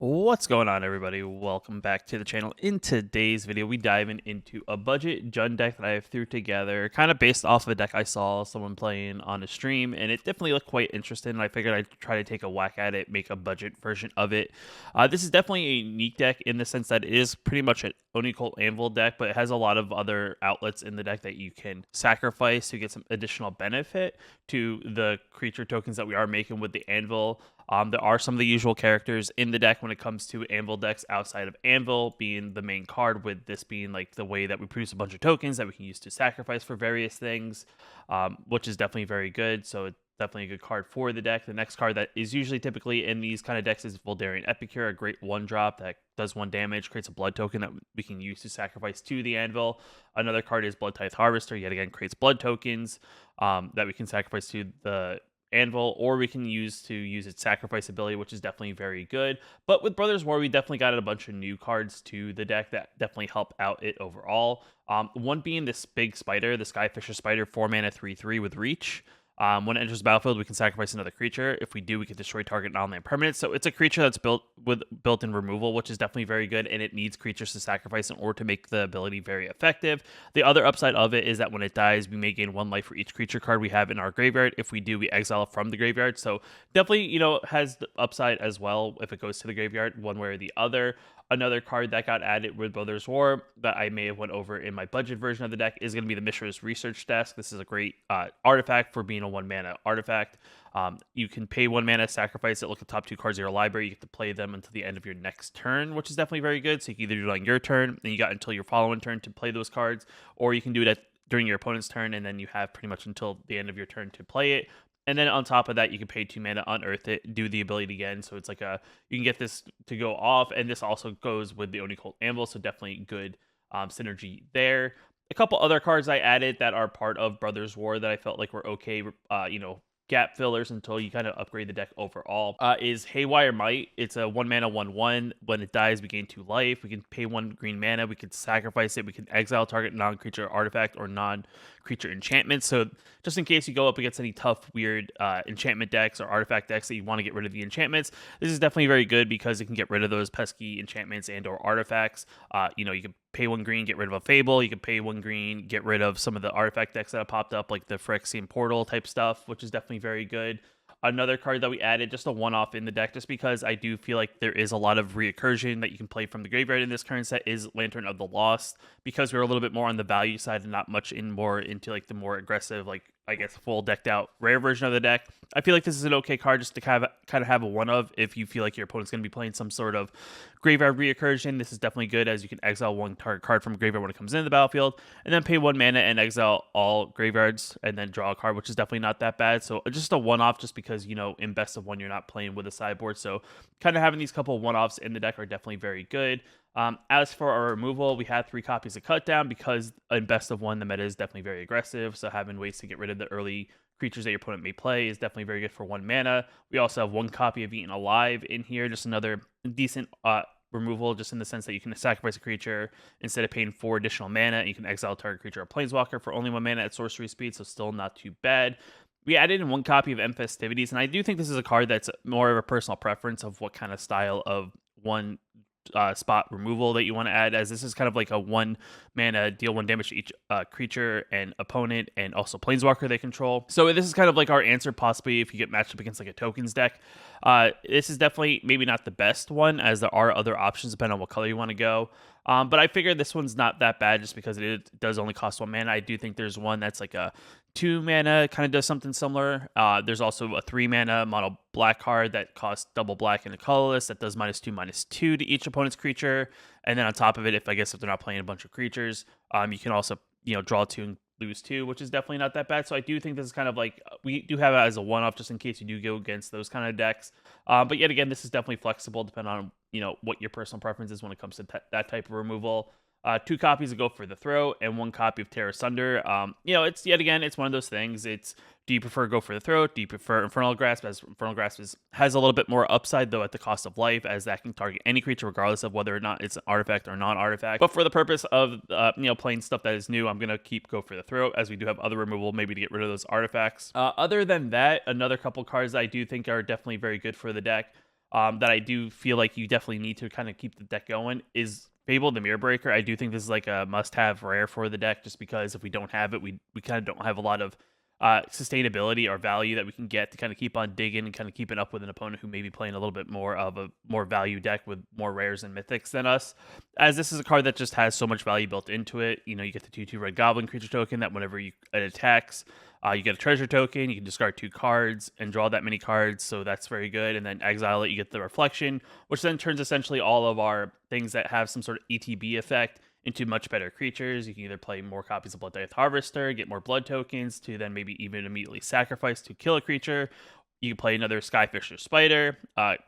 What's going on, everybody? Welcome back to the channel. In today's video, we dive into a budget Jund deck that I threw together, kind of based off of a deck I saw someone playing on a stream, and it definitely looked quite interesting, and I figured I'd try to take a whack at it, make a budget version of it. This is definitely a unique deck in the sense that it is pretty much an Oni-Cult Anvil deck, but it has a lot of other outlets in the deck that you can sacrifice to get some additional benefit to the creature tokens that we are making with the Anvil. There are some of the usual characters in the deck when it comes to Anvil decks outside of Anvil being the main card, with this being like the way that we produce a bunch of tokens that we can use to sacrifice for various things, which is definitely very good. So it's definitely a good card for the deck. The next card that is usually typically in these kind of decks is Voldarian Epicure, a great one drop that does 1 damage, creates a blood token that we can use to sacrifice to the Anvil. Another card is Blood Tithe Harvester, yet again creates blood tokens that we can sacrifice to the Anvil, or we can use its sacrifice ability, which is definitely very good. But with Brothers War, we definitely got a bunch of new cards to the deck that definitely help out it overall. One being this big spider, the Skyfisher Spider, 4 mana 3/3 with reach. When it enters the battlefield, we can sacrifice another creature. If we do, we can destroy target non-land permanent. So it's a creature that's built-in removal, which is definitely very good, and it needs creatures to sacrifice in order to make the ability very effective. The other upside of it is that when it dies, we may gain 1 life for each creature card we have in our graveyard. If we do, we exile from the graveyard. So definitely, has the upside as well if it goes to the graveyard, one way or the other. Another card that got added with Brothers War that I may have went over in my budget version of the deck is going to be the Mishra's Research Desk. This is a great artifact for being a 1 mana artifact. You can pay 1 mana, sacrifice it, look at the top 2 cards of your library. You get to play them until the end of your next turn, which is definitely very good. So you can either do it on your turn, and you got until your following turn to play those cards, or you can do it during your opponent's turn, and then you have pretty much until the end of your turn to play it. And then on top of that, you can pay 2 mana, unearth it, do the ability again. So it's like you can get this to go off, and this also goes with the Oni-Cult Anvil, so definitely good synergy there. A couple other cards I added that are part of Brothers War that I felt like were okay, gap fillers until you kind of upgrade the deck overall, is Haywire Might. It's a 1 mana 1/1. When it dies, we gain 2 life. We can pay 1 green mana. We can sacrifice it. We can exile target non-creature artifact or non-creature enchantment. So just in case you go up against any tough, weird enchantment decks or artifact decks that you want to get rid of the enchantments, this is definitely very good because it can get rid of those pesky enchantments and or artifacts. You can pay 1 green, get rid of a Fable. You can pay 1 green, get rid of some of the artifact decks that have popped up, like the Phyrexian Portal type stuff, which is definitely very good. Another card that we added, just a one-off in the deck, just because I do feel like there is a lot of recursion that you can play from the graveyard in this current set, is Lantern of the Lost. Because we're a little bit more on the value side and not much more into like the more aggressive, like I guess full decked out rare version of the deck, I feel like this is an okay card just to kind of have a one of if you feel like your opponent's going to be playing some sort of graveyard recursion. This is definitely good, as you can exile 1 target card from graveyard when it comes into the battlefield, and then pay 1 mana and exile all graveyards, and then draw a card, which is definitely not that bad. So just a one-off, just because in best of 1 you're not playing with a sideboard, so kind of having these couple one-offs in the deck are definitely very good. As for our removal, we had 3 copies of Cut Down because in best of 1 the meta is definitely very aggressive, so having ways to get rid of the early creatures that your opponent may play is definitely very good for 1 mana. We also have 1 copy of Eaten Alive in here, just another decent removal, just in the sense that you can sacrifice a creature instead of paying 4 additional mana, and you can exile target creature or planeswalker for only 1 mana at sorcery speed, so still not too bad. We added in 1 copy of M Festivities, and I do think this is a card that's more of a personal preference of what kind of style of one spot removal that you want to add, as this is kind of like a 1 mana deal 1 damage to each creature and opponent, and also planeswalker they control. So this is kind of like our answer possibly if you get matched up against like a tokens deck. This is definitely maybe not the best one, as there are other options depending on what color you want to go. But I figured this one's not that bad just because it does only cost 1 mana. I do think there's one that's like a 2 mana, kind of does something similar. There's also a 3 mana mono black card that costs double black and a colorless that does -2/-2 to each opponent's creature. And then on top of it, if they're not playing a bunch of creatures, you can also draw 2 and lose 2, which is definitely not that bad. So I do think this is kind of like, we do have it as a one-off just in case you do go against those kind of decks. But yet again, this is definitely flexible depending on what your personal preference is when it comes to that type of removal. 2 copies of Go for the Throat and 1 copy of Tear Asunder. It's yet again, it's one of those things. Do you prefer Go for the Throat? Do you prefer Infernal Grasp? As Infernal Grasp has a little bit more upside, though, at the cost of life, as that can target any creature regardless of whether or not it's an artifact or non-artifact. But for the purpose of playing stuff that is new, I'm gonna keep Go for the Throat, as we do have other removal maybe to get rid of those artifacts. Other than that, another couple cards I do think are definitely very good for the deck. that I do feel like you definitely need to kind of keep the deck going is Fable the Mirror Breaker. I do think this is like a must-have rare for the deck, just because if we don't have it, we kind of don't have a lot of sustainability or value that we can get to kind of keep on digging and kind of keeping up with an opponent who may be playing a little bit more of a more value deck with more rares and mythics than us. As this is a card that just has so much value built into it. You know, you get the 2/2 red goblin creature token that whenever it attacks, you get a treasure token. You can discard 2 cards and draw that many cards, so that's very good. And then exile it, you get the reflection, which then turns essentially all of our things that have some sort of ETB effect into much better creatures. You can either play more copies of Blood Harvester, get more blood tokens to then maybe even immediately sacrifice to kill a creature. You can play another Skyfish or Spider,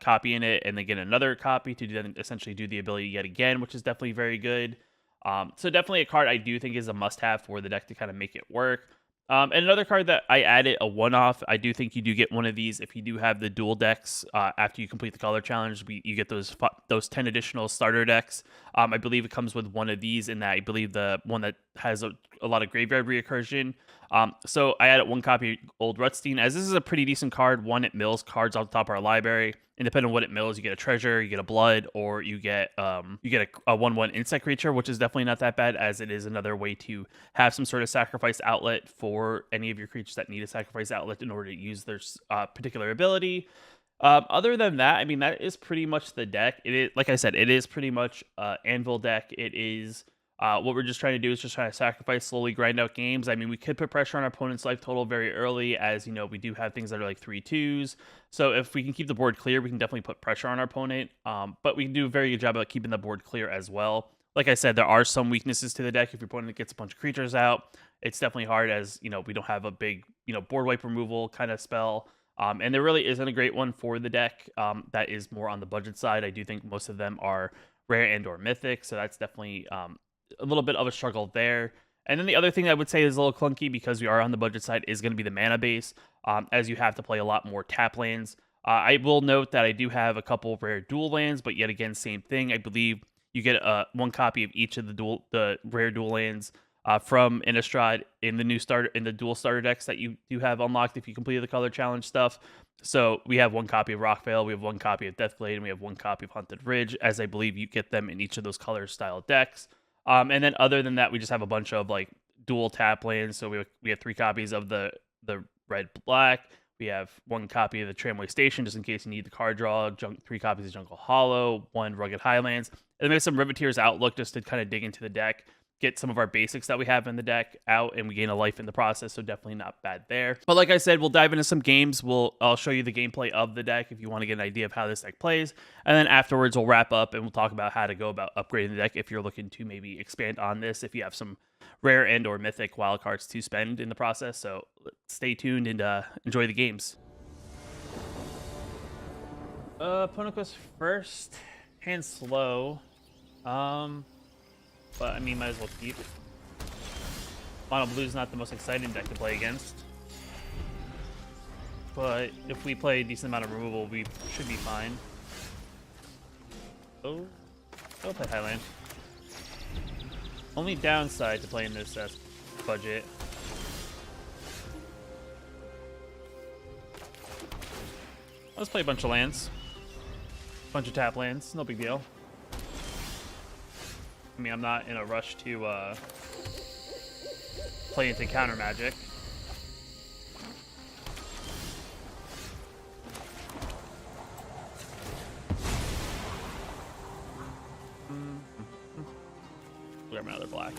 copying it, and then get another copy to then essentially do the ability yet again, which is definitely very good. So definitely a card I do think is a must-have for the deck to kind of make it work. And another card that I added a one-off, I do think you do get one of these if you do have the dual decks after you complete the color challenge. You get those 10 additional starter decks. I believe it comes with one of these, in that I believe the one that has a lot of graveyard recursion. So I added 1 copy of Old Rutstein, as this is a pretty decent card. One, it mills cards off the top of our library. And depending on what it mills, you get a treasure, you get a blood, or you get a 1/1 insect creature, which is definitely not that bad, as it is another way to have some sort of sacrifice outlet for any of your creatures that need a sacrifice outlet in order to use their particular ability. Other than that, I mean, that is pretty much the deck. It is, like I said, it is pretty much Anvil deck. It is what we're just trying to do is just trying to sacrifice, slowly grind out games. I mean, we could put pressure on our opponent's life total very early, as you know, we do have things that are like 3/2s. So if we can keep the board clear, we can definitely put pressure on our opponent. But we can do a very good job of keeping the board clear as well. Like I said, there are some weaknesses to the deck. If your opponent gets a bunch of creatures out, it's definitely hard, as you know, we don't have a big, board wipe removal kind of spell. And there really isn't a great one for the deck that is more on the budget side. I do think most of them are rare and or mythic, so that's definitely a little bit of a struggle there. And then the other thing I would say is a little clunky, because we are on the budget side, is going to be the mana base, as you have to play a lot more tap lands. I will note that I do have a couple of rare dual lands, but yet again, same thing. I believe you get 1 copy of each of the rare dual lands from Innistrad in the dual starter decks that you do have unlocked if you completed the color challenge stuff. So we have 1 copy of Rockvale, we have 1 copy of Deathblade, and we have 1 copy of Haunted Ridge, as I believe you get them in each of those color style decks. And then other than that, we just have a bunch of like dual tap lands. So we have 3 copies of the red black. We have 1 copy of the Tramway Station, just in case you need the card draw. 3 copies of Jungle Hollow, 1 Rugged Highlands, and then we have some Riveteer's Outlook, just to kind of dig into the deck, get some of our basics that we have in the deck out, and we gain a life in the process, so definitely not bad there. But like I said, we'll dive into some games. I'll show you the gameplay of the deck if you want to get an idea of how this deck plays, and then afterwards we'll wrap up and we'll talk about how to go about upgrading the deck if you're looking to maybe expand on this, if you have some rare and or mythic wildcards to spend in the process. So stay tuned and enjoy the games. Opponent goes first, hand slow. But I mean, might as well keep. Mono Blue's not the most exciting deck to play against, but if we play a decent amount of removal, we should be fine. Oh, I'll play Highland. Only downside to playing this budget. Let's play a bunch of lands. Bunch of tap lands, no big deal. I mean, I'm not in a rush to play into counter magic. Grab another black.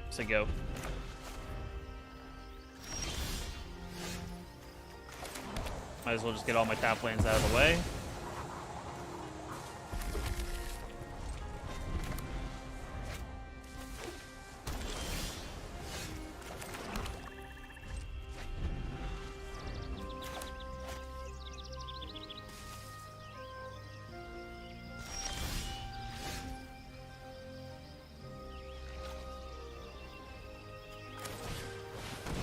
So go. Might as well just get all my tap lands out of the way.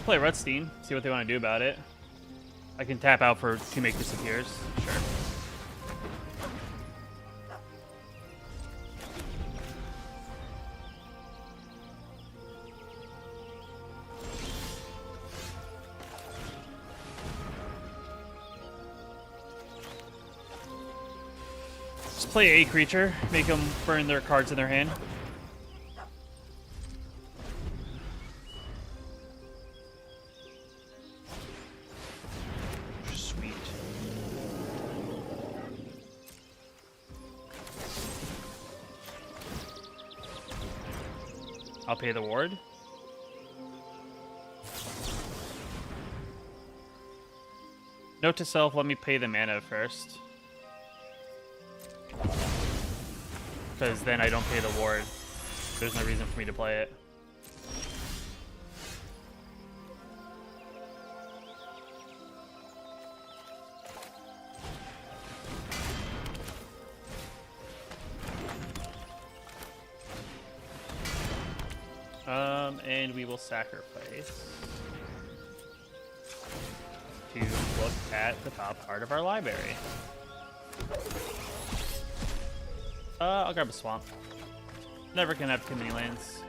Play Rutstein, see what they want to do about it. I can tap out for Teammate Disappears, sure. Just play a creature, make them burn their cards in their hand. Sweet. I'll pay the ward. Note to self, let me pay the mana first. Because then I don't pay the ward. There's no reason for me to play it. And we will sacrifice to look at the top part of our library. I'll grab a swamp. Never can have too many lands.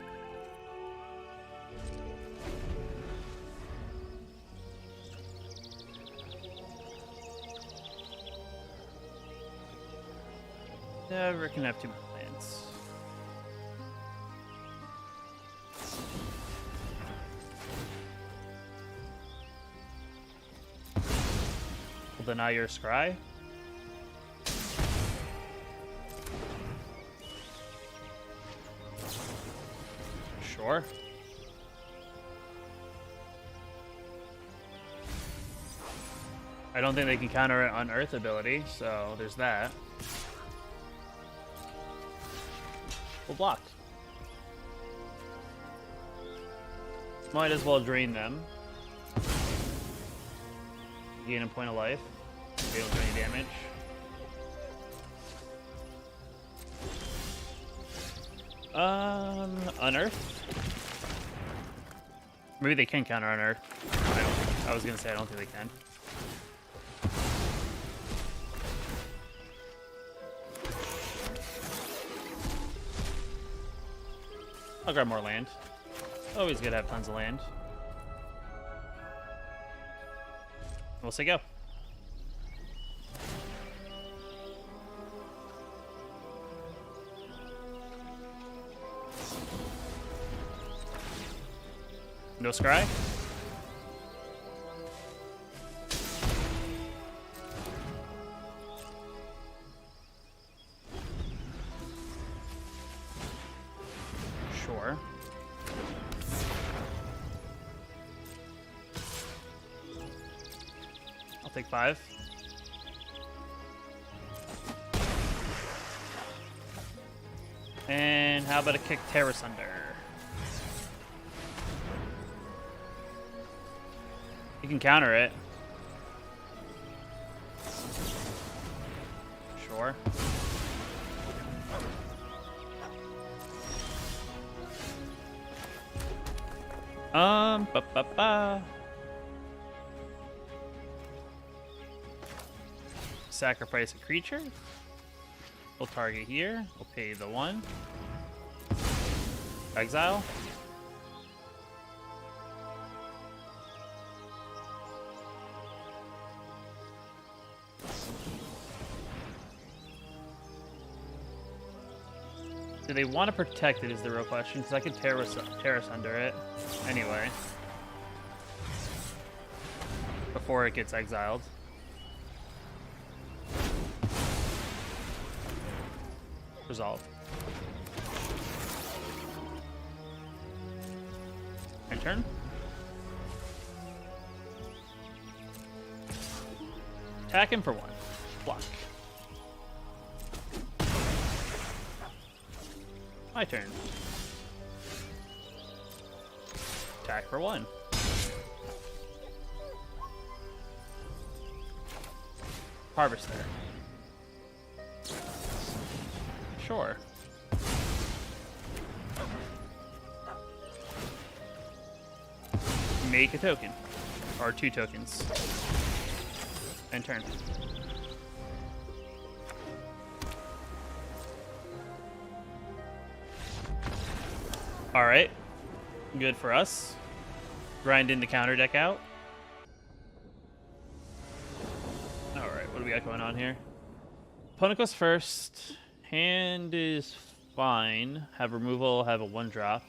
Never can have too many lands. Will deny your scry. Sure. I don't think they can counter it on Earth ability, so there's that. We'll block. Might as well drain them. Gain a point of life. They don't do any damage. Unearth? Maybe they can counter Unearth. I was gonna say I don't think they can. I'll grab more land. Always good to have tons of land. We'll say go. No scry? Sure. I'll take 5. And how about a kick Terrace Under? You can counter it. Sure. Sacrifice a creature. We'll target here. We'll pay the 1. Exile. Do they want to protect it is the real question, because I could terrace under it anyway. Before it gets exiled. Resolve. My turn. Attack him for 1. Block. My turn. Attack for 1. Harvester. Sure. Make a token. Or 2 tokens. And turn. Alright. Good for us. Grinding the counter deck out. Alright, what do we got going on here? Opponent goes first. Hand is fine. Have removal, have a 1-drop.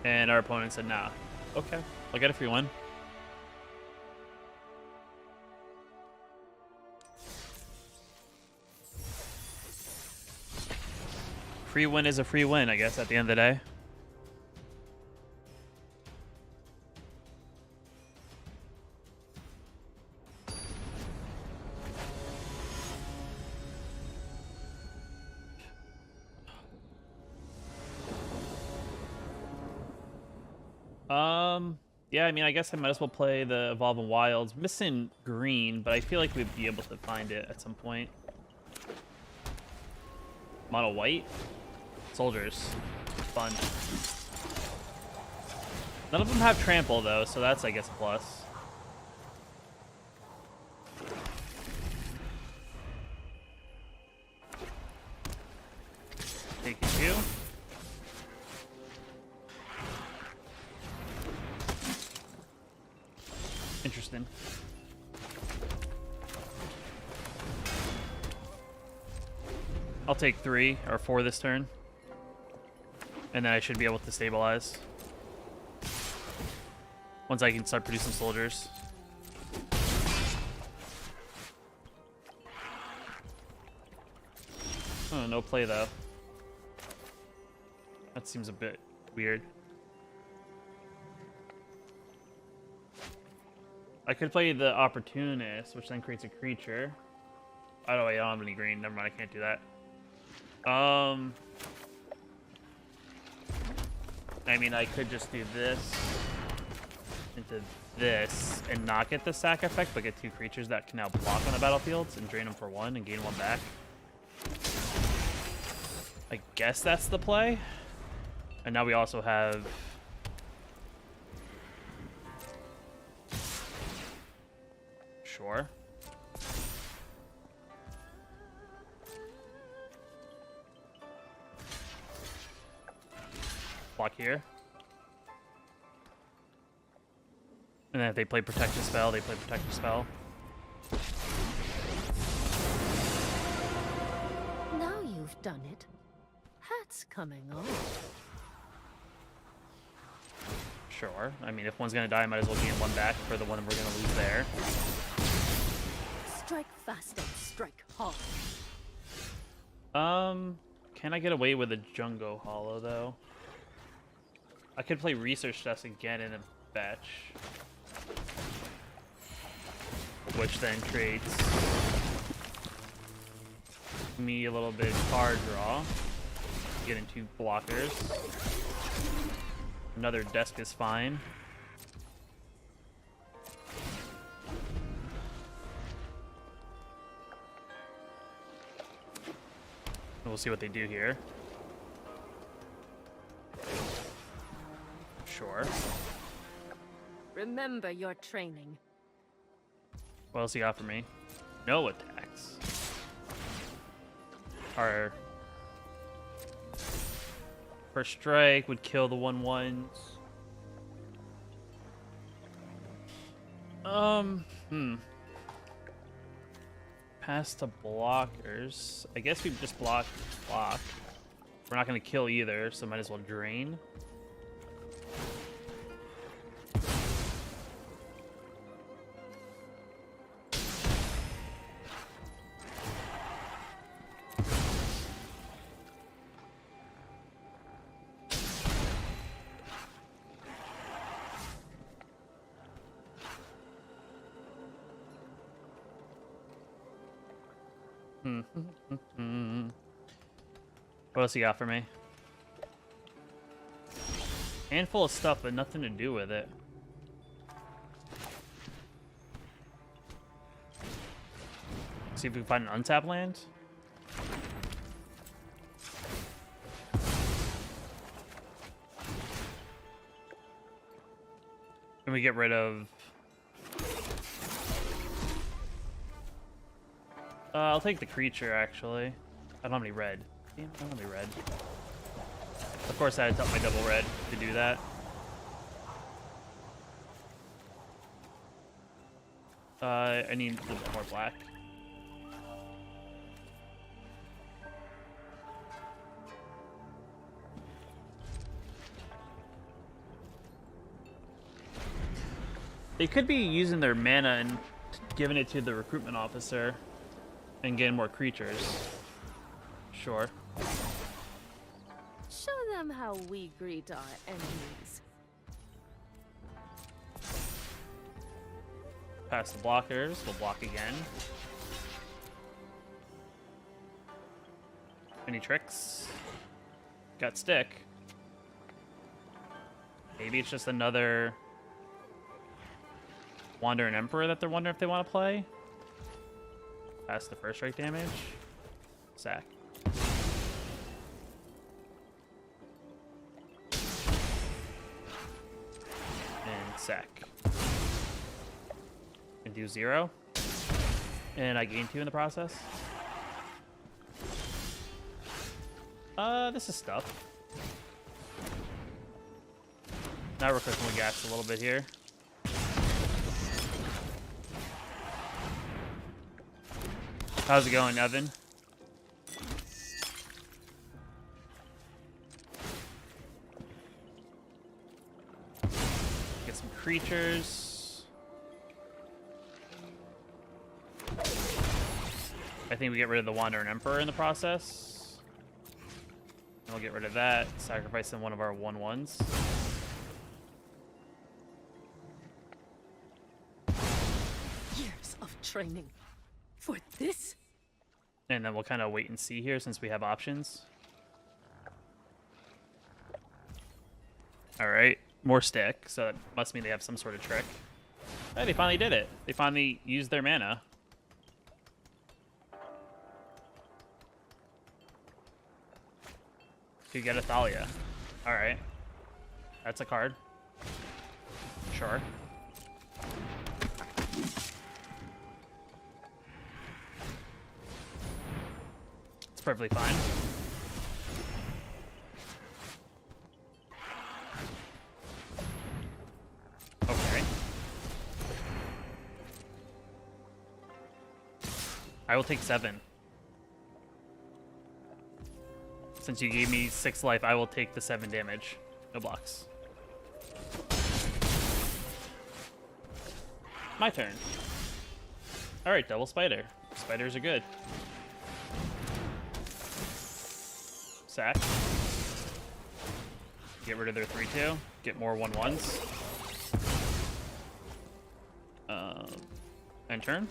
And our opponent said, nah. Okay, I'll get a free one. Free win is a free win, I guess, at the end of the day. Yeah, I mean, I guess I might as well play the Evolving Wilds. Missing green, but I feel like we'd be able to find it at some point. Mono white? Soldiers. Fun. None of them have trample, though, so that's, I guess, a plus. Take you. Interesting. I'll take 3 or 4 this turn. And then I should be able to stabilize. Once I can start producing soldiers. Oh, no play though. That seems a bit weird. I could play the Opportunist, which then creates a creature. Oh, wait, I don't have any green. Never mind, I can't do that. I mean, I could just do this into this and not get the sack effect, but get 2 creatures that can now block on the battlefields and drain them for 1 and gain 1 back. I guess that's the play. And now we also have... Sure. Block here. And then if they play Protect a Spell, they play Protect a Spell. Now you've done it. Hat's coming off. Sure. I mean, if one's gonna die, I might as well gain 1 back for the one we're gonna lose there. Strike fast and strike hard. Can I get away with a Jungo Hollow, though? I could play Research Desk again in a fetch. Which then creates me a little bit of card draw. Getting 2 blockers. Another desk is fine. We'll see what they do here. Sure. Remember your training. What else he got for me? No attacks. Our first strike would kill the 1/1s. Pass to blockers. I guess we just block. We're not gonna kill either, so might as well drain. What else you got for me? Handful of stuff, but nothing to do with it. See if we can find an untap land. Can we get rid of... I'll take the creature, actually. I don't have any red. Damn, I don't have any red. Of course, I had to tap my double red to do that. I need a little bit more black. They could be using their mana and giving it to the recruitment officer and getting more creatures. Sure. Show them how we greet our enemies. Pass the blockers. We'll block again. Any tricks? Got stick. Maybe it's just another Wandering Emperor that they're wondering if they want to play. Pass the first strike damage. Sack. And sack. And do 0. And I gain 2 in the process. This is stuff. Now we're cooking with gas a little bit here. How's it going, Evan? Get some creatures. I think we get rid of the Wandering Emperor in the process. And we'll get rid of that, sacrificing one of our 1/1s. Years of training. For this? And then we'll kind of wait and see here since we have options. Alright, more stick, so that must mean they have some sort of trick. Hey, they finally did it. They finally used their mana. To get a Thalia. Alright. That's a card. Sure. Perfectly fine. Okay. I will take 7. Since you gave me 6 life, I will take the 7 damage. No blocks. My turn. Alright, double spider. Spiders are good. Sack. Get rid of their 3/2. Get more 1/1s. End turn.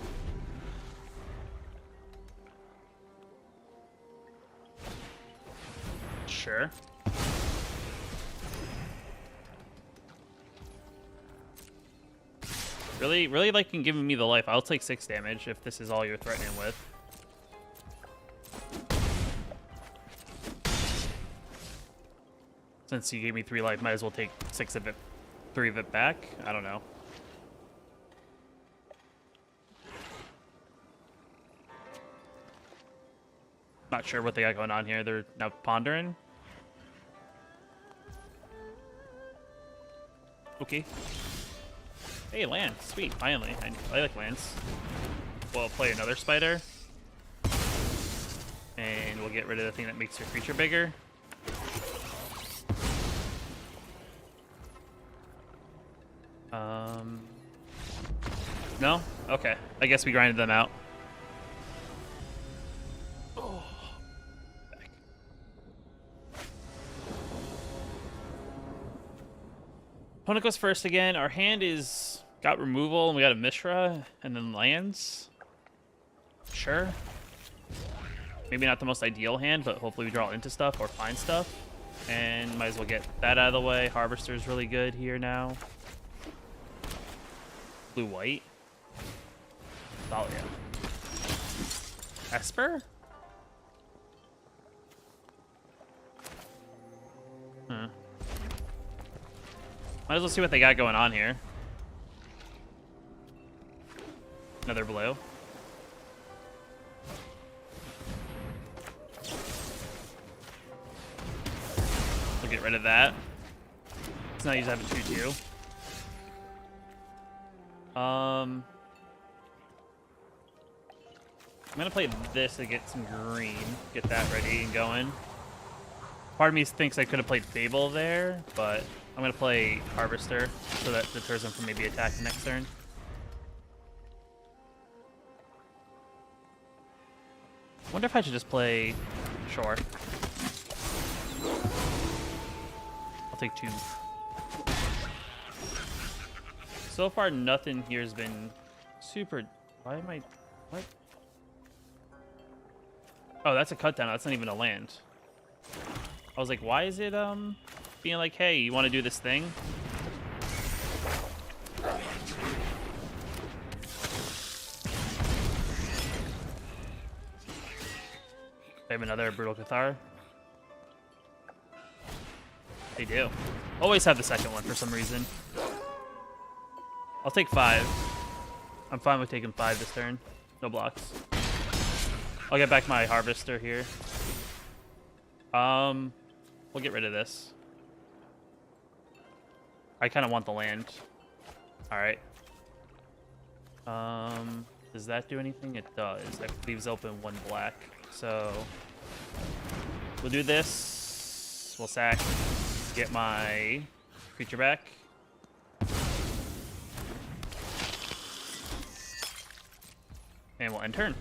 Sure. Really like giving me the life. I'll take 6 damage if this is all you're threatening with. Since you gave me 3 life, might as well take 6 of it, 3 of it back. I don't know. Not sure what they got going on here. They're now pondering. Okay. Hey, land. Sweet. Finally. I like lands. We'll play another spider. And we'll get rid of the thing that makes your creature bigger. No? Okay. I guess we grinded them out. Oh. Back. Opponent goes first again. Our hand is got removal, and we got a Mishra, and then lands. Sure. Maybe not the most ideal hand, but hopefully we draw into stuff or find stuff. And might as well get that out of the way. Harvester's really good here now. Blue-white. Thalia. Esper? Might as well see what they got going on here. Another blue. We'll get rid of that. It's not use have a 2/2. I'm gonna play this to get some green, get that ready and going. Part of me thinks I could have played Fable there, but I'm gonna play Harvester so that deters him from maybe attacking next turn. Wonder if I should just play Shore. I'll take 2. So far, nothing here has been super. Why am I? What? Oh, that's a cut down. That's not even a land. I was like, why is it being like, hey, you want to do this thing? They have another Brutal Cathar. They do. Always have the second one for some reason. I'll take 5. I'm fine with taking 5 this turn. No blocks. I'll get back my Harvester here. We'll get rid of this. I kind of want the land. All right. Does that do anything? It does. That leaves open 1 black. So we'll do this. We'll sack. Get my creature back. And we'll end turn.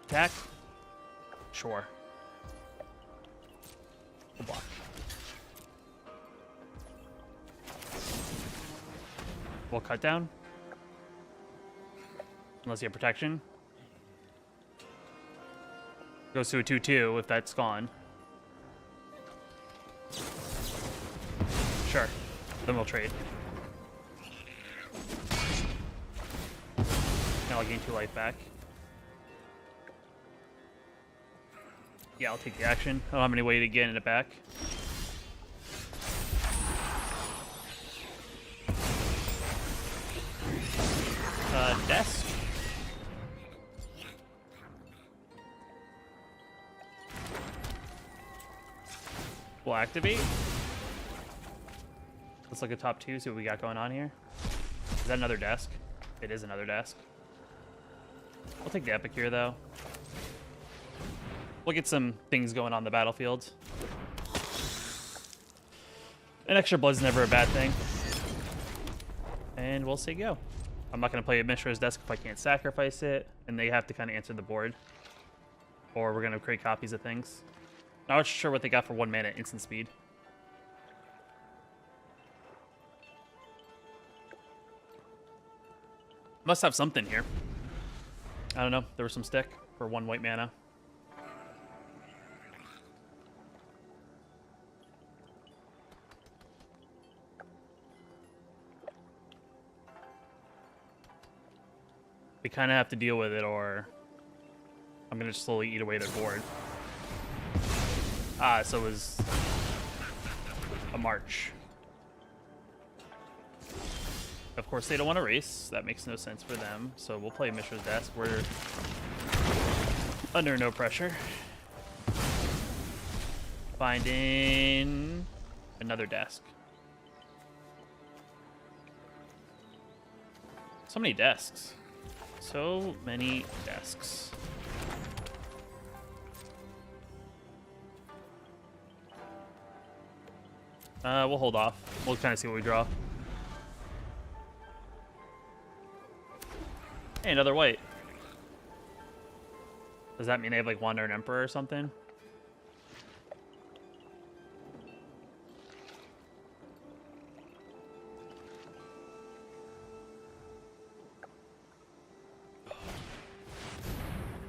Attack. Sure. We'll block. We'll cut down. Unless you have protection. Goes to a 2/2 if that's gone. Sure. Then we'll trade. Now I'll gain 2 life back. Yeah, I'll take the action. I don't have any way to get it back. Desk. We'll activate. Let's look at top 2, see what we got going on here. Is that another desk? It is another desk. I'll take the epic here, though. We'll get some things going on the battlefield. An extra blood's never a bad thing. And we'll say go. I'm not going to play a Mishra's Desk if I can't sacrifice it, and they have to kind of answer the board. Or we're going to create copies of things. Not sure what they got for 1 mana instant speed. Must have something here. I don't know. There was some stick for 1 white mana. We kind of have to deal with it, or I'm going to slowly eat away their board. Ah, so it was a march. Of course, they don't want to race. That makes no sense for them. So we'll play Mishra's Desk. We're under no pressure. Finding another desk. So many desks. So many desks. We'll hold off. We'll kind of see what we draw. Hey, another white. Does that mean they have like Wander and Emperor or something?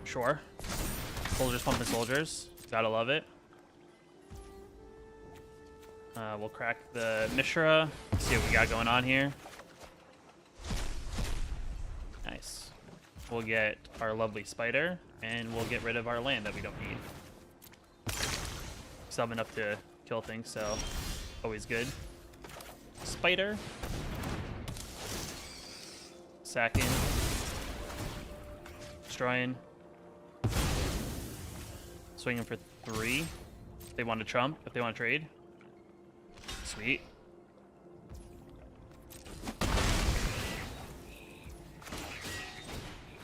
Sure. Soldiers pumping soldiers. Gotta love it. We'll crack the Mishra. See what we got going on here. Nice. We'll get our lovely spider, and we'll get rid of our land that we don't need. Still have enough to kill things, so always good. Spider. Sacking. Destroying. swinging for 3. If they want to trump, if they want to trade. Sweet.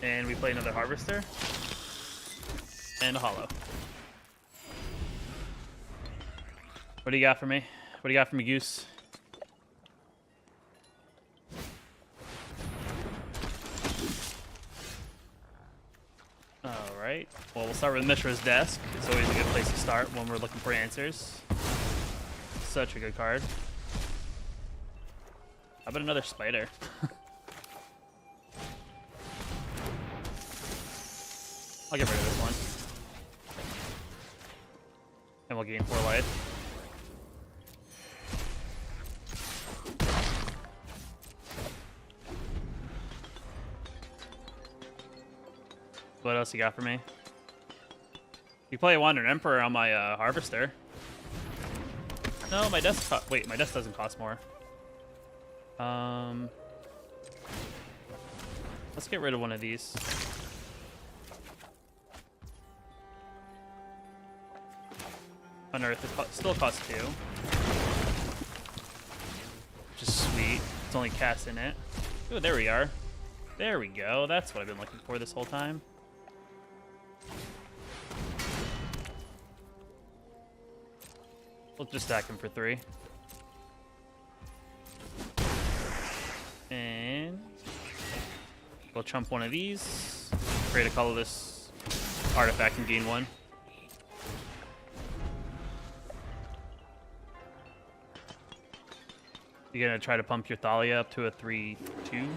And we play another Harvester. And a Hollow. What do you got for me? What do you got for me, Goose? Alright. Well, we'll start with Mishra's Desk. It's always a good place to start when we're looking for answers. Such a good card. How about another Spider? I'll get rid of this one. And we'll gain 4 life. What else you got for me? You play a Wandering Emperor on my Harvester. No, my desk. Wait, my desk doesn't cost more. Let's get rid of one of these. Unearth. It still costs 2. Which is sweet. It's only cast in it. Ooh, there we are. There we go. That's what I've been looking for this whole time. We'll just stack him for 3. And we'll chump one of these. Create a colorless artifact and gain 1. You're gonna try to pump your Thalia up to a 3/2.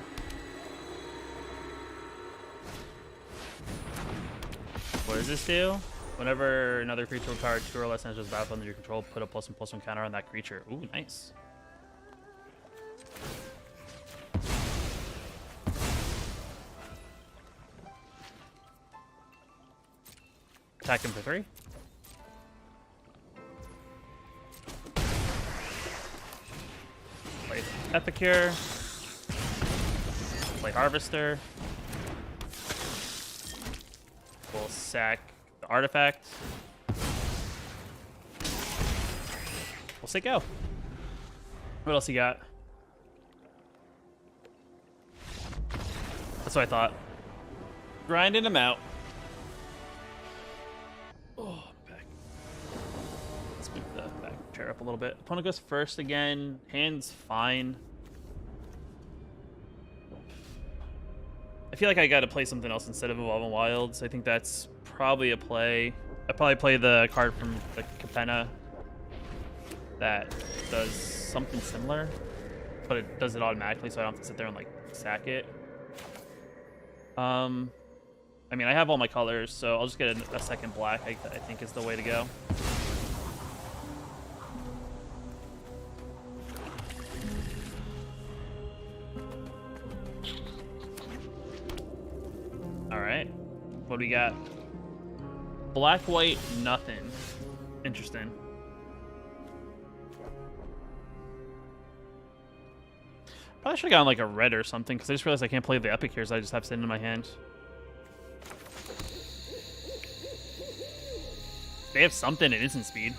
What does this do? Whenever another creature with card 2 or less enters the battlefield under your control, put a +1/+1 counter on that creature. Ooh, nice. Attack him for 3. Play Epicure. Play Harvester. We'll sack the artifact. We'll say go. What else you got? That's what I thought. Grinding them out. Oh, I'm back. Let's move the back chair up a little bit. Opponent goes first again. Hand's fine. I feel like I gotta play something else instead of Evolving Wilds. I think that's probably a play. I'd probably play the card from the Capenna that does something similar, but it does it automatically, so I don't have to sit there and like sack it. I mean, I have all my colors, so I'll just get a second black. I think is the way to go. All right, what do we got? Black, white, nothing. Interesting. Probably should have gotten like a red or something, because I just realized I can't play the Epicures I just have sitting in my hand. They have something at instant speed.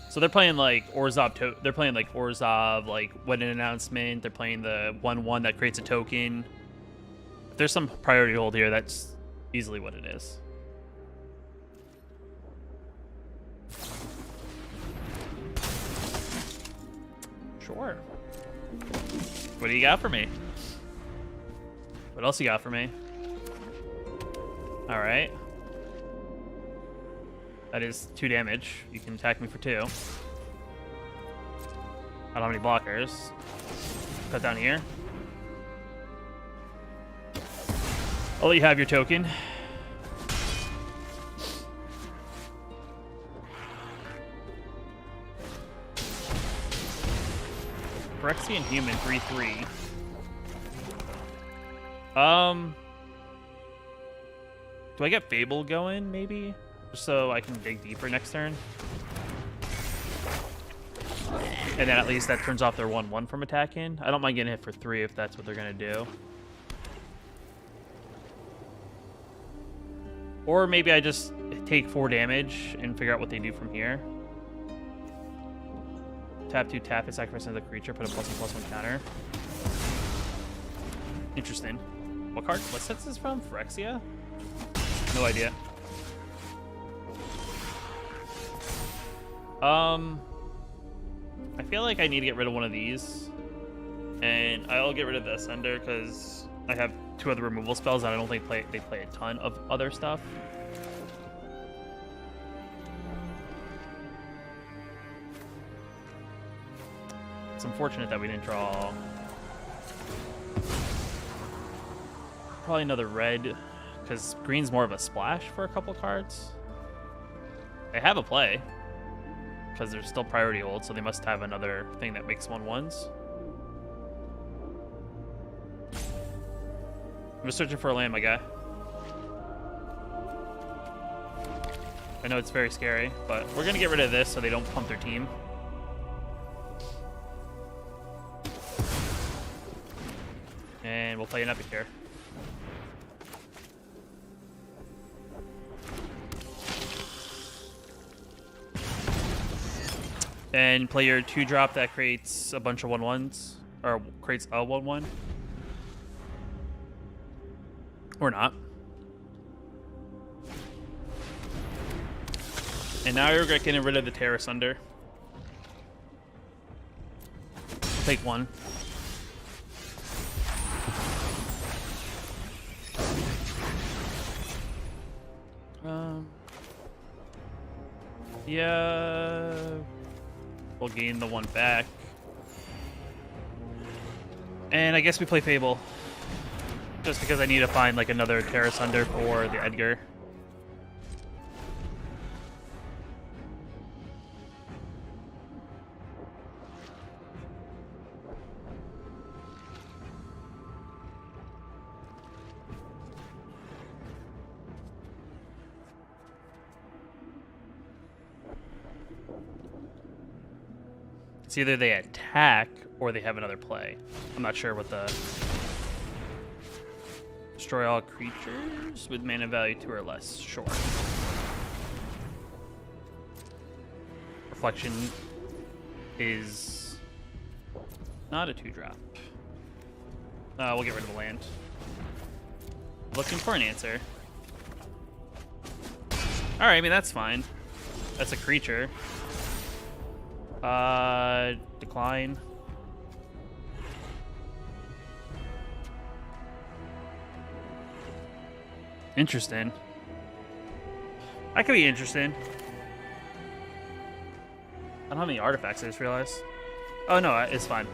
So they're playing like Orzhov. They're playing like Orzhov, like Wedding Announcement. They're playing the 1/1 that creates a token. If there's some priority hold here, that's easily what it is. Sure. What do you got for me? What else you got for me? All right. That is 2 damage. You can attack me for 2. I don't have any blockers. Cut down here. I'll let you have your token. Phyrexian Human 3/3. Do I get Fable going, maybe? Just so I can dig deeper next turn. And then at least that turns off their 1/1 from attacking. I don't mind getting hit for 3 if that's what they're gonna do. Or maybe I just take 4 damage and figure out what they do from here. Tap 2, tap it, sacrifice another creature, put a +1/+1 counter. Interesting. What card? What set is this from? Phyrexia? No idea. I feel like I need to get rid of one of these. And I'll get rid of the Ascender because I have 2 other removal spells and I don't think they play a ton of other stuff. It's unfortunate that we didn't draw probably another red, because green's more of a splash for a couple cards. They have a play, because they're still priority hold, so they must have another thing that makes 1/1s. I'm just searching for a land, my guy. I know it's very scary, but we're going to get rid of this so they don't pump their team. And we'll play an epic here. And play your 2-drop that creates a bunch of 1/1s, or creates a 1/1. Or not. And now you're getting rid of the Terra Sunder. Take 1. Yeah. We'll gain the 1 back. And I guess we play Fable. Just because I need to find like another Terra Sunder for the Edgar. It's either they attack or they have another play. I'm not sure what the... Destroy all creatures with mana value 2 or less. Sure. Reflection is not a 2-drop. We'll get rid of the land. Looking for an answer. Alright, I mean, that's fine. That's a creature. Decline. Interesting. That could be interesting. I don't have any artifacts, I just realized. Oh no, it's fine.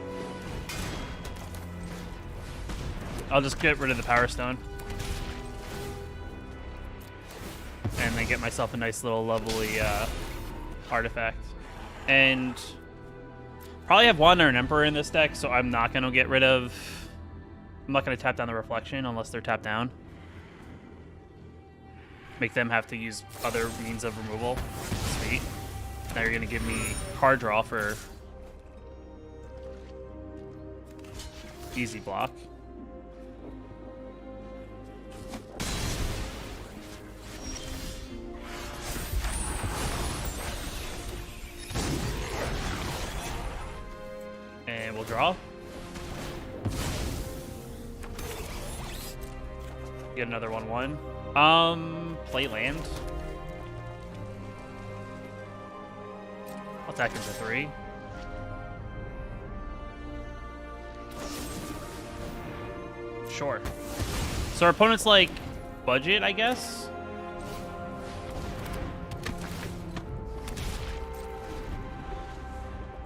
I'll just get rid of the Power Stone. And then get myself a nice little lovely artifact. And probably have Wander and Emperor in this deck, so I'm not going to get rid of... I'm not going to tap down the Reflection unless they're tapped down. Make them have to use other means of removal. Sweet. Now you're going to give me card draw for easy block. And we'll draw. Get another 1/1. Play land. I'll attack into 3. Sure. So our opponent's like budget, I guess.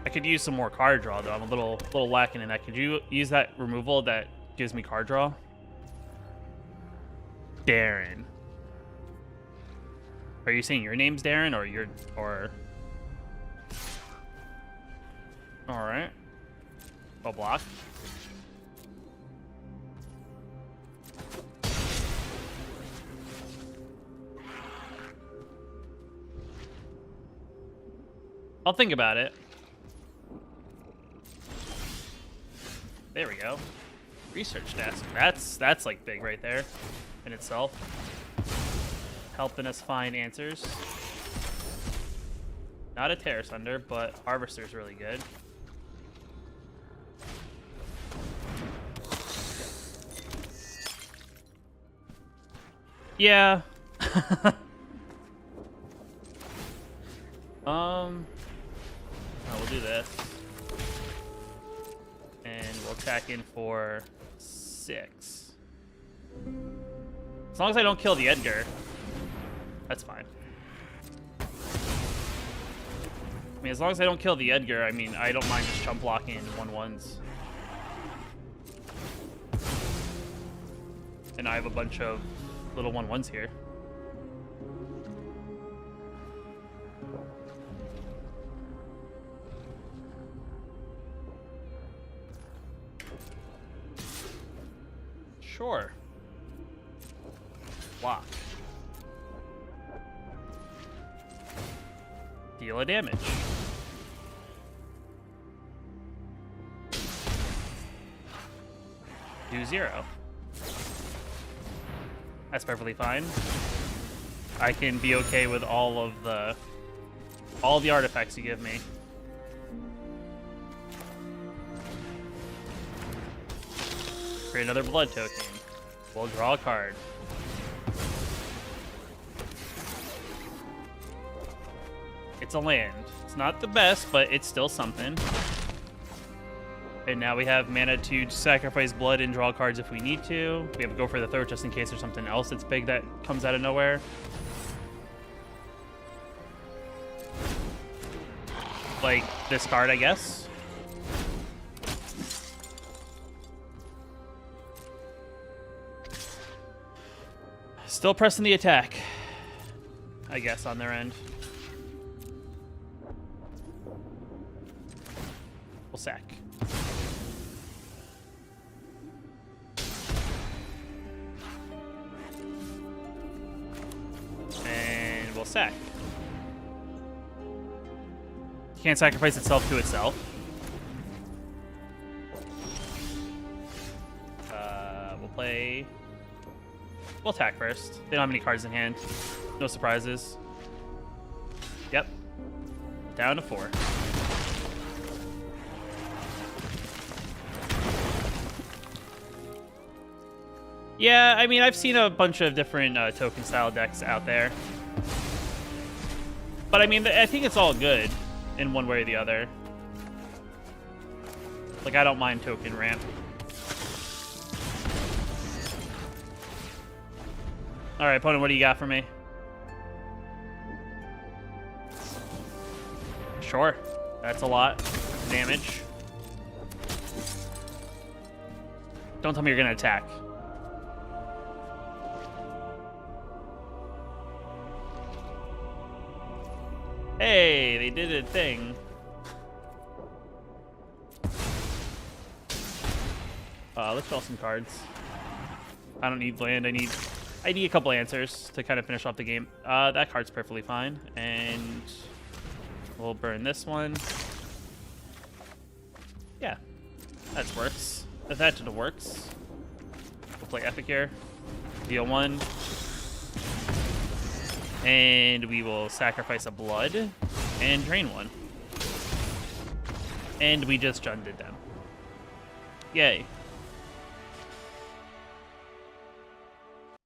I could use some more card draw though. I'm a little lacking in that. Could you use that removal that gives me card draw? Darren. Are you saying your name's Darren or Alright. I'll block. I'll think about it. There we go. Research desk. That's like big right there in itself. helping us find answers. Not a Terror Thunder, but Harvester's really good. Yeah. Oh, we'll do this. And we'll attack in for 6. As long as I don't kill the Edgar, that's fine. I mean, as long as I don't kill the Edgar, I mean, I don't mind just jump blocking 1/1s. And I have a bunch of little 1/1s here. Sure. Block. Deal a damage. Do 0. That's perfectly fine. I can be okay with all the artifacts you give me. Create another blood token. We'll draw a card. It's a land. It's not the best, but it's still something. And now we have mana to sacrifice blood and draw cards if we need to. We have to go for the throat just in case there's something else that's big that comes out of nowhere. Like this card, I guess. Still pressing the attack, I guess, on their end. We'll sack. And we'll sack. Can't sacrifice itself to itself. We'll play... We'll attack first. They don't have any cards in hand. No surprises. Yep. Down to 4. Yeah, I mean, I've seen a bunch of different token-style decks out there. But, I mean, I think it's all good in one way or the other. Like, I don't mind token ramp. All right, opponent, what do you got for me? Sure. That's a lot of damage. Don't tell me you're going to attack. Hey, they did a thing. Let's draw some cards. I don't need land. I need a couple answers to kind of finish off the game. That card's perfectly fine. And we'll burn this one. Yeah, that works. That works. We'll play Epic here. Deal 1. And we will sacrifice a blood and drain 1. And we just junded them. Yay.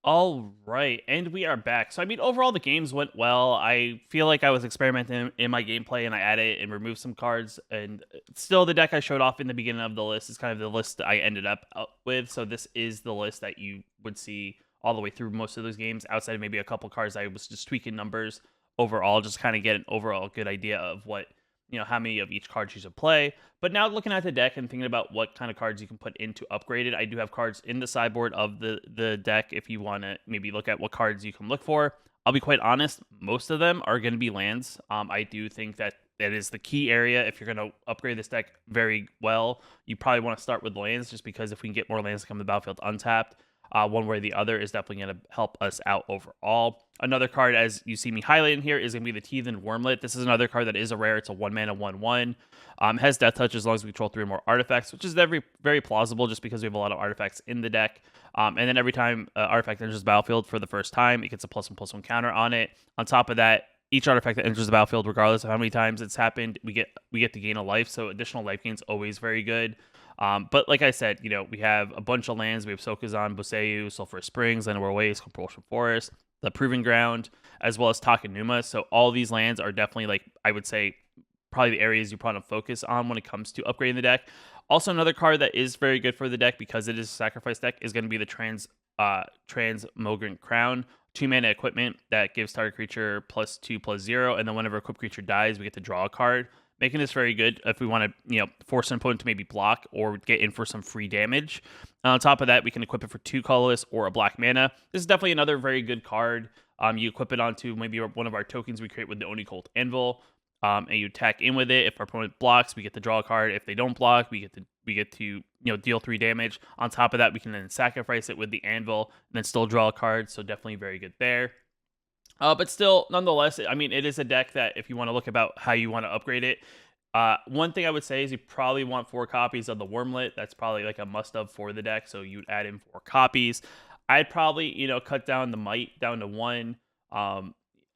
All right, and we are back. So, I mean, overall, the games went well. I feel like I was experimenting in my gameplay, and I added and removed some cards. And still, the deck I showed off in the beginning of the list is kind of the list that I ended up with. So this is the list that you would see all the way through most of those games, outside of maybe a couple cards. I was just tweaking numbers overall, just kind of get an overall good idea of what, you know, how many of each card you should play. But now looking at the deck and thinking about what kind of cards you can put into upgraded, I do have cards in the sideboard of the deck if you want to maybe look at what cards you can look for. I'll be quite honest, most of them are going to be lands. I do think that is the key area. If you're going to upgrade this deck very well, you probably want to start with lands, just because if we can get more lands to come to the battlefield untapped, one way or the other is definitely going to help us out overall. Another card, as you see me highlighting here, is going to be the Teethen Wormlet. This is another card that is a rare. It's a 1-mana 1/1. Has Death Touch as long as we control 3 or more artifacts, which is very plausible just because we have a lot of artifacts in the deck. And then every time artifact enters the battlefield for the first time, it gets a +1/+1 counter on it. On top of that, each artifact that enters the battlefield, regardless of how many times it's happened, we get to gain a life. So additional life gain is always very good. But like I said, we have a bunch of lands. We have Sokazan, Boseyu, Sulphur Springs, Llanowar Waste, Compulsion Forest, the Proving Ground, as well as Takenuma. So all these lands are definitely, like, I would say, probably the areas you want to focus on when it comes to upgrading the deck. Also, another card that is very good for the deck because it is a sacrifice deck is going to be the Transmogrant Crown. 2-mana equipment that gives target creature +2/+0, and then whenever equipped creature dies, we get to draw a card, making this very good if we want to, force an opponent to maybe block or get in for some free damage. And on top of that, we can equip it for 2 colorless or a black mana. This is definitely another very good card. You equip it onto maybe one of our tokens we create with the Oni Cold Anvil, and you attack in with it. If our opponent blocks, we get to draw a card. If they don't block, we get to deal 3 damage. On top of that, we can then sacrifice it with the anvil and then still draw a card. So definitely very good there. But still, nonetheless, I mean, it is a deck that if you want to look about how you want to upgrade it, one thing I would say is you probably want 4 copies of the Wormlet. That's probably like a must-have for the deck. So you'd add in 4 copies. I'd probably, cut down the Might down to 1.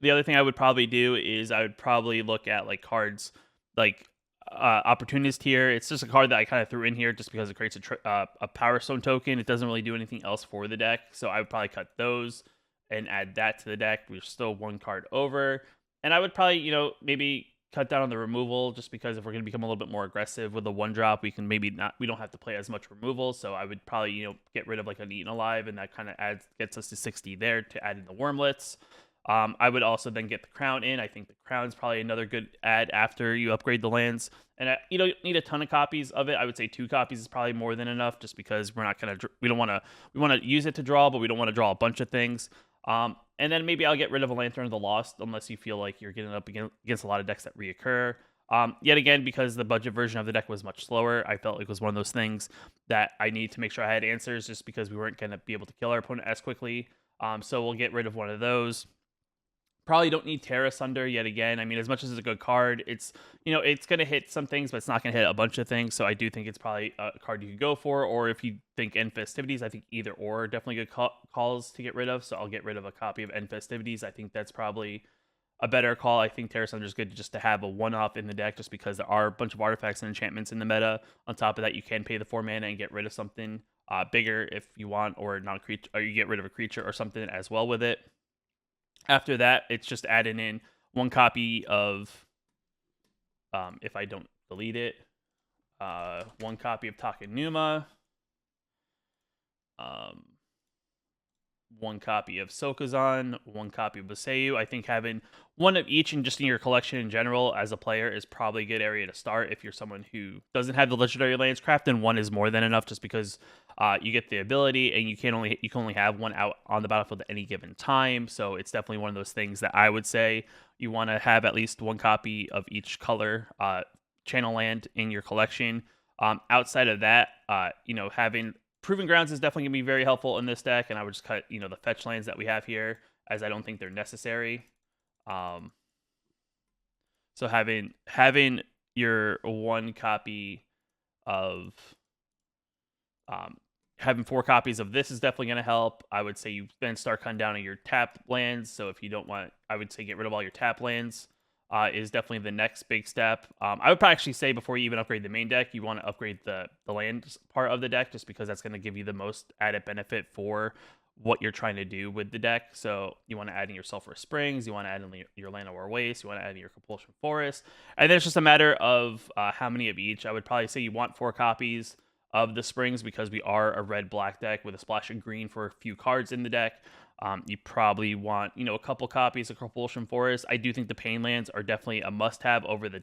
The other thing I would probably do is I would probably look at like cards like Opportunist here. It's just a card that I kind of threw in here just because it creates a Power Stone token. It doesn't really do anything else for the deck. So I would probably cut those and add that to the deck. We're still 1 card over. And I would probably, maybe cut down on the removal just because if we're going to become a little bit more aggressive with the 1-drop, we don't have to play as much removal. So I would probably, get rid of like an Eaten Alive, and that kind of gets us to 60 there to add in the Wormlets. I would also then get the Crown in. I think the Crown's probably another good add after you upgrade the lands. And you don't need a ton of copies of it. I would say 2 copies is probably more than enough just because we want to use it to draw, but we don't want to draw a bunch of things. And then maybe I'll get rid of a Lantern of the Lost unless you feel like you're getting up against a lot of decks that reoccur. Yet again, because the budget version of the deck was much slower, I felt like it was one of those things that I need to make sure I had answers just because we weren't going to be able to kill our opponent as quickly. So we'll get rid of one of those. Probably don't need Terra Sunder yet again. I mean, as much as it's a good card, it's it's going to hit some things, but it's not going to hit a bunch of things. So I do think it's probably a card you could go for. Or if you think End Festivities, I think either or are definitely good calls to get rid of. So I'll get rid of a copy of End Festivities. I think that's probably a better call. I think Terra Sunder is good just to have a one-off in the deck just because there are a bunch of artifacts and enchantments in the meta. On top of that, you can pay the 4 mana and get rid of something bigger if you want, or not a creature, or you get rid of a creature or something as well with it. After that, it's just adding in 1 copy of, if I don't delete it, 1 copy of Takenuma, 1 copy of Sokazan, 1 copy of Boseyu. I think having 1 of each and just in your collection in general as a player is probably a good area to start if you're someone who doesn't have the legendary lands. Crafting 1 is more than enough just because you get the ability and you can only have 1 out on the battlefield at any given time. So it's definitely one of those things that I would say you want to have at least 1 copy of each color channel land in your collection. Outside of that, having Proving Grounds is definitely going to be very helpful in this deck, and I would just cut, the fetch lands that we have here, as I don't think they're necessary. So having your 1 copy of, having 4 copies of this is definitely going to help. I would say you then start cutting down on your tap lands. So if you don't want, I would say get rid of all your tap lands. Is definitely the next big step. I would probably actually say before you even upgrade the main deck, you want to upgrade the land part of the deck just because that's going to give you the most added benefit for what you're trying to do with the deck. So you want to add in your Sulphur Springs, you want to add in your Llanowar Waste, you want to add in your Compulsion Forest, and then it's just a matter of how many of each. I would probably say you want 4 copies of the Springs because we are a red-black deck with a splash of green for a few cards in the deck. You probably want, a couple copies of Compulsion Forest. I do think the Pain lands are definitely a must-have over the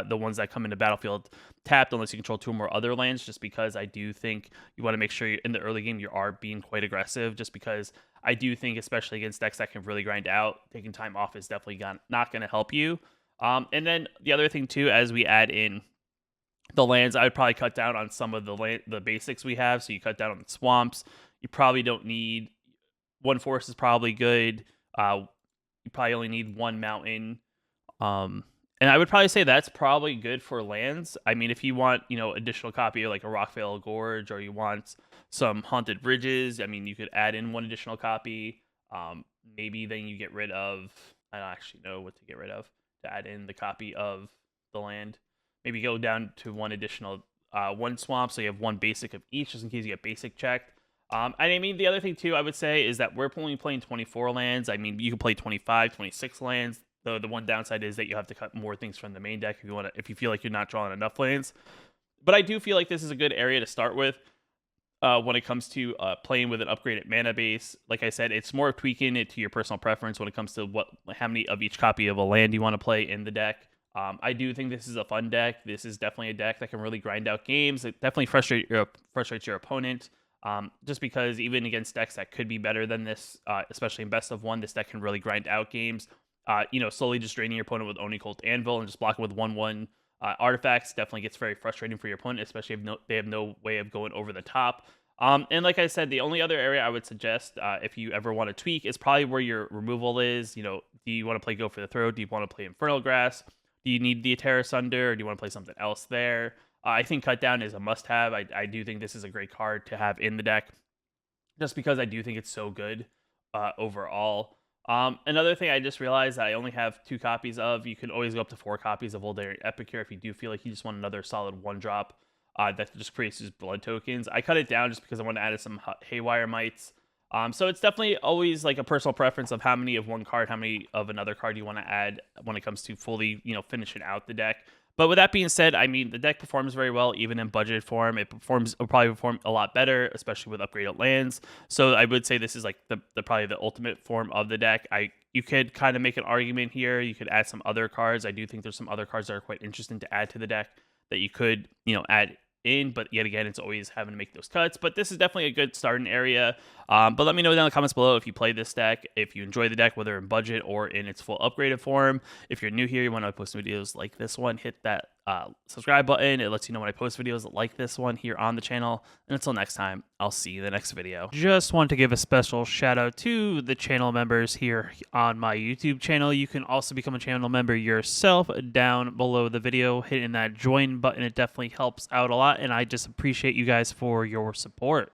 the ones that come into battlefield tapped, unless you control 2 or more other lands, just because I do think you want to make sure in the early game you are being quite aggressive, just because I do think, especially against decks that can really grind out, taking time off is definitely not going to help you. And then the other thing, too, as we add in the lands, I would probably cut down on some of the basics we have. So you cut down on the swamps, You probably don't need one forest is probably good. You probably only need one mountain. Um, and I would probably say that's probably good for lands. I mean, if you want, additional copy of like a Rockvale Gorge, or you want some Haunted Bridges, I mean, you could add in one additional copy. Maybe then you get rid of, I don't actually know what to get rid of to add in the copy of the land. Maybe go down to one additional one swamp, so you have one basic of each, just in case you get basic checked. And I mean, the other thing too, I would say, is that we're only playing 24 lands. I mean, you can play 25, 26 lands. Though the one downside is that you have to cut more things from the main deck if you feel like you're not drawing enough lands. But I do feel like this is a good area to start with when it comes to playing with an upgraded mana base. Like I said, it's more tweaking it to your personal preference when it comes to how many of each copy of a land you want to play in the deck. I do think this is a fun deck. This is definitely a deck that can really grind out games. It definitely frustrates your opponent. Just because even against decks that could be better than this, especially in best of one, this deck can really grind out games. Slowly just draining your opponent with Oni Cult Anvil and just blocking with 1/1 artifacts definitely gets very frustrating for your opponent, especially if they have no way of going over the top. And like I said, the only other area I would suggest if you ever want to tweak is probably where your removal is. Do you want to play Go for the Throat? Do you want to play Infernal Grass? Do you need the Terra Sunder, or do you want to play something else there? I think Cut Down is a must-have. I do think this is a great card to have in the deck, just because I do think it's so good overall. Another thing I just realized that I only have 2 copies of. You can always go up to 4 copies of Voldaren Epicure if you do feel like you just want another solid 1-drop that just creates these blood tokens. I cut it down just because I want to add some Haywire Mites. So it's definitely always like a personal preference of how many of one card, how many of another card you want to add when it comes to fully, finishing out the deck. But with that being said, I mean, the deck performs very well, even in budgeted form. It'll probably perform a lot better, especially with upgraded lands. So I would say this is like the probably the ultimate form of the deck. You could kind of make an argument here. You could add some other cards. I do think there's some other cards that are quite interesting to add to the deck that you could, add in, but yet again, it's always having to make those cuts. But this is definitely a good starting area. But let me know down in the comments below if you play this deck, if you enjoy the deck, whether in budget or in its full upgraded form. If you're new here, you want to post videos like this one, hit that subscribe button. It lets you know when I post videos like this one here on the channel. And until next time, I'll see you in the next video. Just want to give a special shout out to the channel members here on my YouTube channel. You can also become a channel member yourself down below the video, hitting that join button. It definitely helps out a lot, and I just appreciate you guys for your support.